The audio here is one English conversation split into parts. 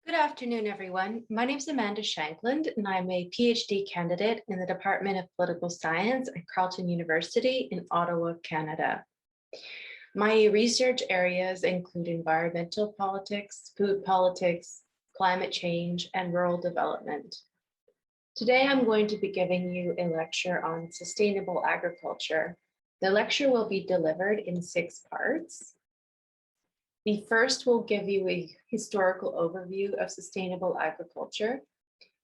Good afternoon, everyone. My name is Amanda Shankland, and I'm a PhD candidate in the Department of Political Science at Carleton University in Ottawa, Canada. My research areas include environmental politics, food politics, climate change, and rural development. Today, I'm going to be giving you a lecture on sustainable agriculture. The lecture will be delivered in 6 parts. The first will give you a historical overview of sustainable agriculture.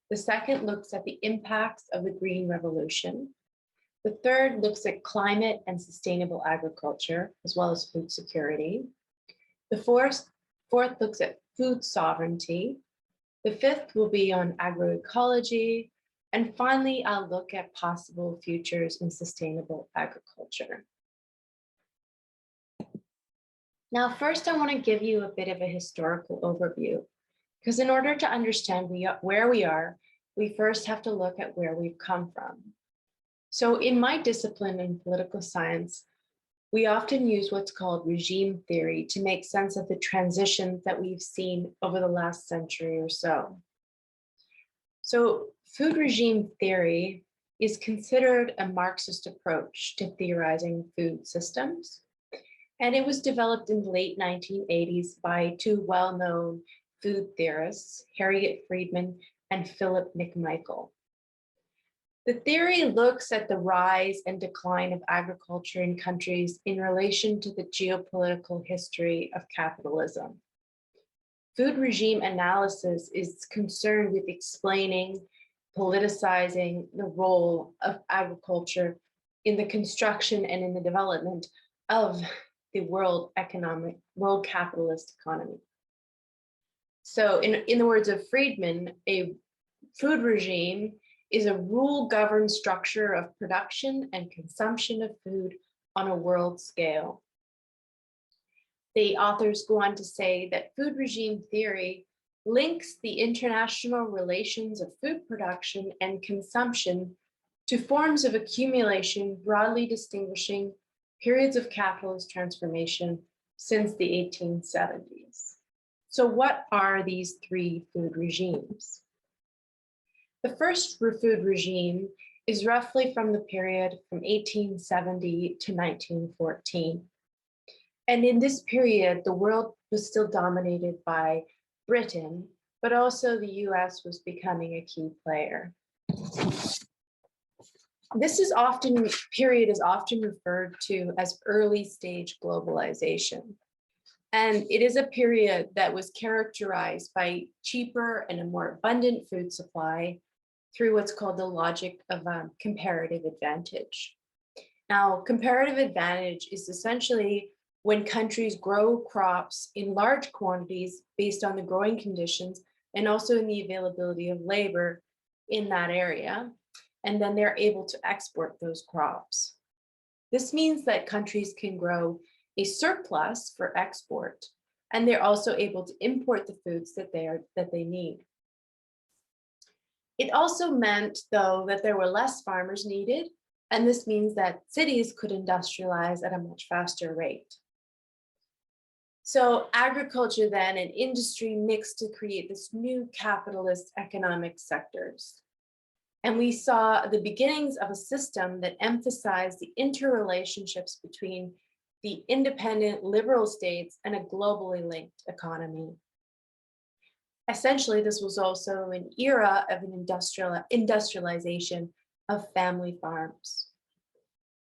The second looks at the impacts of the Green Revolution. The third looks at climate and sustainable agriculture, as well as food security. The fourth looks at food sovereignty. The fifth will be on agroecology. And finally, I'll look at possible futures in sustainable agriculture. Now, first, I want to give you a bit of a historical overview, because in order to understand where we are, we first have to look at where we've come from. So in my discipline in political science, we often use what's called regime theory to make sense of the transitions that we've seen over the last century or so. So food regime theory is considered a Marxist approach to theorizing food systems. And it was developed in the late 1980s by 2 well-known food theorists, Harriet Friedman and Philip McMichael. The theory looks at the rise and decline of agriculture in countries in relation to the geopolitical history of capitalism. Food regime analysis is concerned with explaining, politicizing the role of agriculture in the construction and in the development of the world capitalist economy. So in the words of Friedman, a food regime is a rule-governed structure of production and consumption of food on a world scale. The authors go on to say that food regime theory links the international relations of food production and consumption to forms of accumulation broadly distinguishing periods of capitalist transformation since the 1870s. So what are these 3 food regimes? The first food regime is roughly from the period from 1870 to 1914. And in this period, the world was still dominated by Britain, but also the US was becoming a key player. This period is often referred to as early stage globalization. And it is a period that was characterized by cheaper and a more abundant food supply through what's called the logic of comparative advantage. Now, comparative advantage is essentially when countries grow crops in large quantities based on the growing conditions and also in the availability of labor in that area. And then they're able to export those crops. This means that countries can grow a surplus for export, and they're also able to import the foods that they need. It also meant, though, that there were less farmers needed, and this means that cities could industrialize at a much faster rate. So agriculture then and industry mixed to create this new capitalist economic sectors. And we saw the beginnings of a system that emphasized the interrelationships between the independent liberal states and a globally linked economy. Essentially, this was also an era of an industrialization of family farms.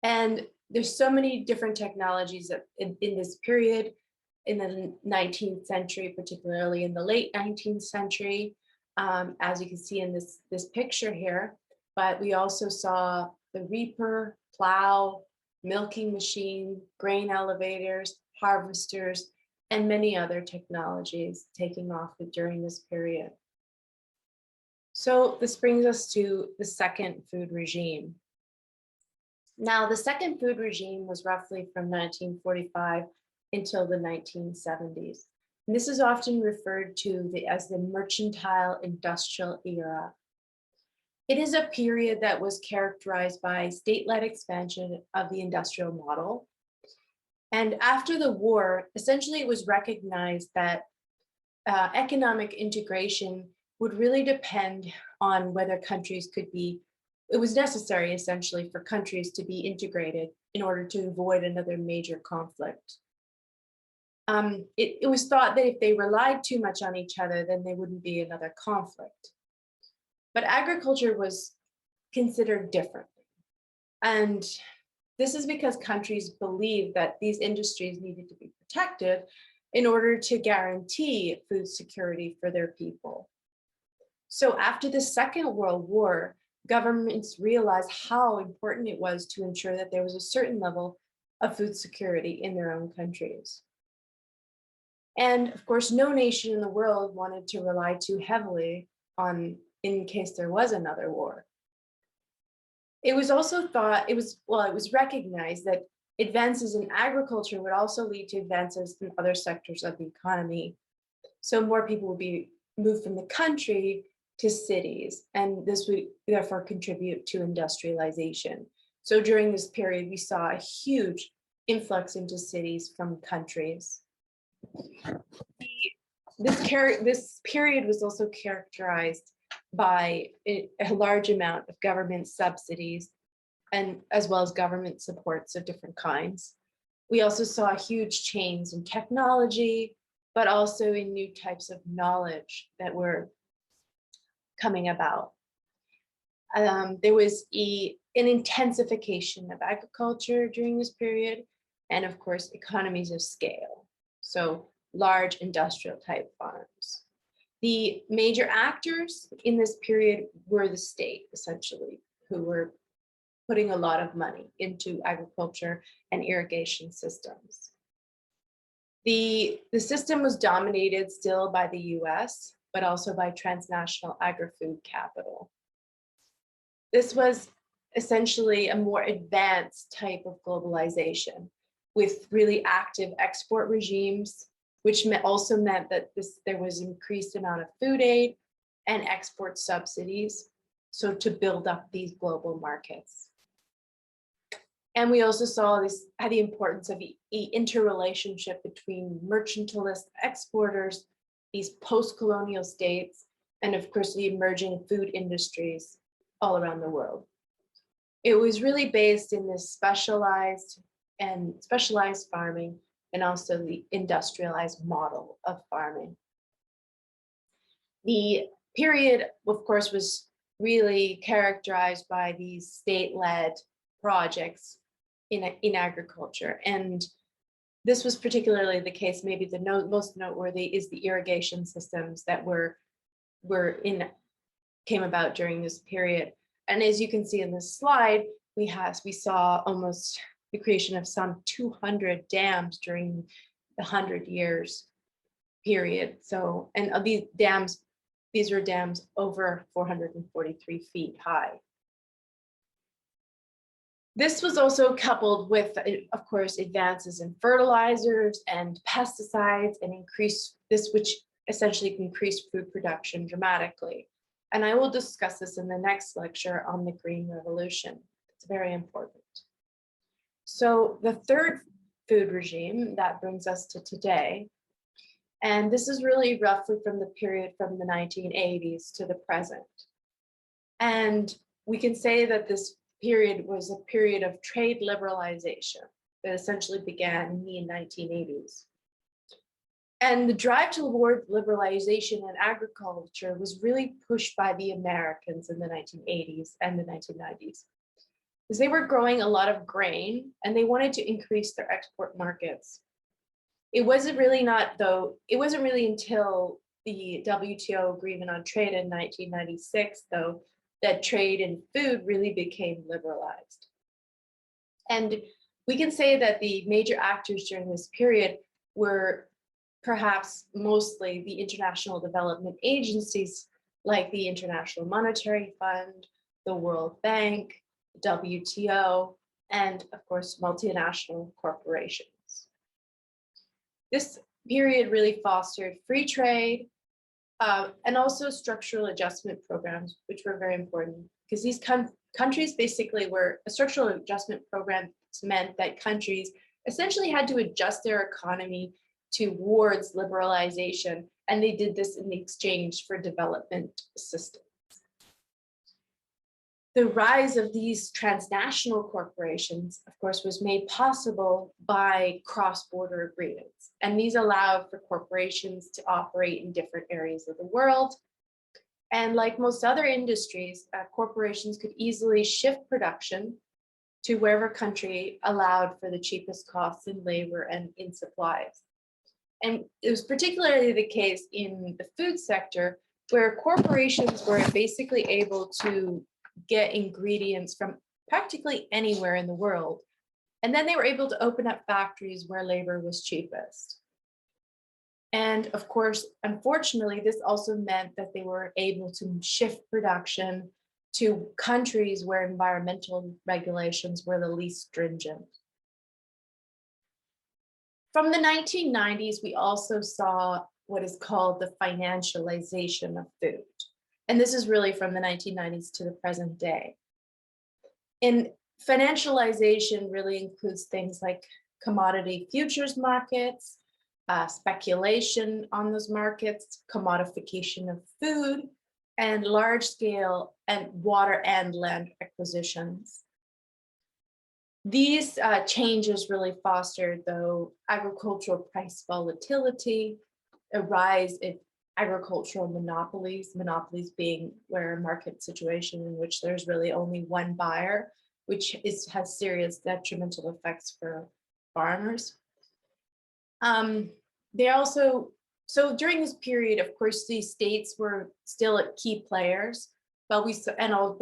And there's so many different technologies in this period, in the 19th century, particularly in the late 19th century, as you can see in this picture here, but we also saw the reaper, plow, milking machine, grain elevators, harvesters, and many other technologies taking off during this period. So this brings us to the second food regime. Now, the second food regime was roughly from 1945 until the 1970s. And this is often referred to as the mercantile industrial era. It is a period that was characterized by state-led expansion of the industrial model. And after the war, essentially it was recognized that economic integration would really depend on whether countries could be, it was necessary essentially for countries to be integrated in order to avoid another major conflict. It was thought that if they relied too much on each other, then there wouldn't be another conflict. But agriculture was considered differently. And this is because countries believed that these industries needed to be protected in order to guarantee food security for their people. So after the Second World War, governments realized how important it was to ensure that there was a certain level of food security in their own countries. And of course, no nation in the world wanted to rely too heavily on, in case there was another war. It was also thought, it was recognized that advances in agriculture would also lead to advances in other sectors of the economy. So more people would be moved from the country to cities, and this would therefore contribute to industrialization. So during this period, we saw a huge influx into cities from countries. This period was also characterized by a large amount of government subsidies and as well as government supports of different kinds. We also saw huge changes in technology, but also in new types of knowledge that were coming about. There was an intensification of agriculture during this period, and of course, economies of scale. So large industrial type farms. The major actors in this period were the state, essentially, who were putting a lot of money into agriculture and irrigation systems. The system was dominated still by the US, but also by transnational agri-food capital. This was essentially a more advanced type of globalization with really active export regimes, which also meant that there was increased amount of food aid and export subsidies, so to build up these global markets. And we also saw the importance of the interrelationship between mercantilist exporters, these post-colonial states, and of course the emerging food industries all around the world. It was really based in this specialized farming and also the industrialized model of farming. The period, of course, was really characterized by these state-led projects in agriculture. And this was particularly the case, maybe the most noteworthy is the irrigation systems that came about during this period. And as you can see in this slide, we saw almost the creation of some 200 dams during the 100 years period. So, and these were dams over 443 feet high. This was also coupled with, of course, advances in fertilizers and pesticides and which essentially increased food production dramatically. And I will discuss this in the next lecture on the Green Revolution. It's very important. So the third food regime that brings us to today, and this is really roughly from the period from the 1980s to the present. And we can say that this period was a period of trade liberalization that essentially began in the 1980s. And the drive toward liberalization in agriculture was really pushed by the Americans in the 1980s and the 1990s, because they were growing a lot of grain and they wanted to increase their export markets. It wasn't really until the WTO Agreement on Trade in 1996, though, that trade in food really became liberalized. And we can say that the major actors during this period were perhaps mostly the international development agencies like the International Monetary Fund, the World Bank, WTO, and of course, multinational corporations. This period really fostered free trade and also structural adjustment programs, which were very important because these countries basically were a structural adjustment program meant that countries essentially had to adjust their economy towards liberalization, and they did this in exchange for development assistance. The rise of these transnational corporations, of course, was made possible by cross-border agreements. And these allowed for corporations to operate in different areas of the world. And like most other industries, corporations could easily shift production to wherever country allowed for the cheapest costs in labor and in supplies. And it was particularly the case in the food sector, where corporations were basically able to get ingredients from practically anywhere in the world. And then they were able to open up factories where labor was cheapest. And of course, unfortunately, this also meant that they were able to shift production to countries where environmental regulations were the least stringent. From the 1990s, we also saw what is called the financialization of food. And this is really from the 1990s to the present day. And financialization really includes things like commodity futures markets, speculation on those markets, commodification of food, and large scale and water and land acquisitions. These changes really fostered, though, agricultural price volatility, a rise in agricultural monopolies being where a market situation in which there's really only one buyer, which has serious detrimental effects for farmers. So during this period, of course, these states were still key players, but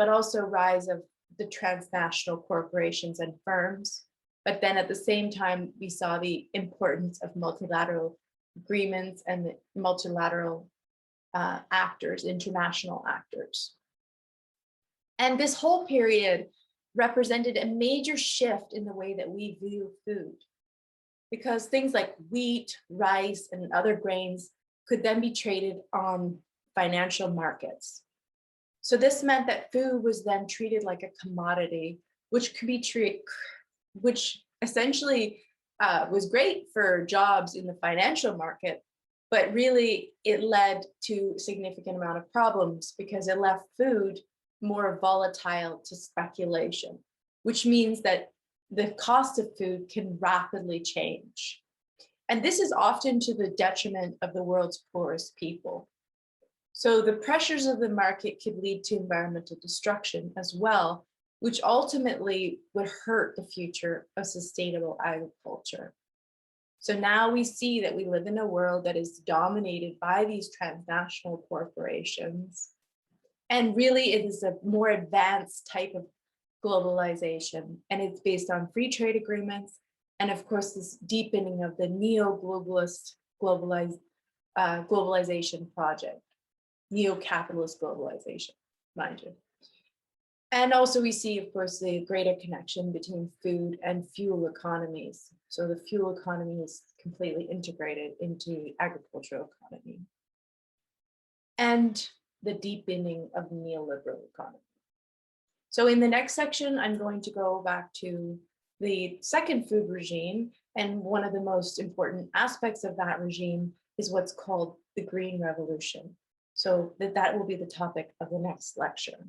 also rise of the transnational corporations and firms. But then at the same time, we saw the importance of multilateral agreements and the multilateral actors, international actors. And this whole period represented a major shift in the way that we view food, because things like wheat, rice, and other grains could then be traded on financial markets. So this meant that food was then treated like a commodity, which could be treated, which essentially was great for jobs in the financial market, but really it led to a significant amount of problems because it left food more volatile to speculation, which means that the cost of food can rapidly change. And this is often to the detriment of the world's poorest people. So the pressures of the market could lead to environmental destruction as well, which ultimately would hurt the future of sustainable agriculture. So now we see that we live in a world that is dominated by these transnational corporations. And really it is a more advanced type of globalization, and it's based on free trade agreements. And of course, this deepening of the neo-globalist globalization project, neo-capitalist globalization, mind you. And also we see, of course, the greater connection between food and fuel economies. So the fuel economy is completely integrated into the agricultural economy. And the deepening of the neoliberal economy. So in the next section, I'm going to go back to the second food regime. And one of the most important aspects of that regime is what's called the Green Revolution. So that will be the topic of the next lecture.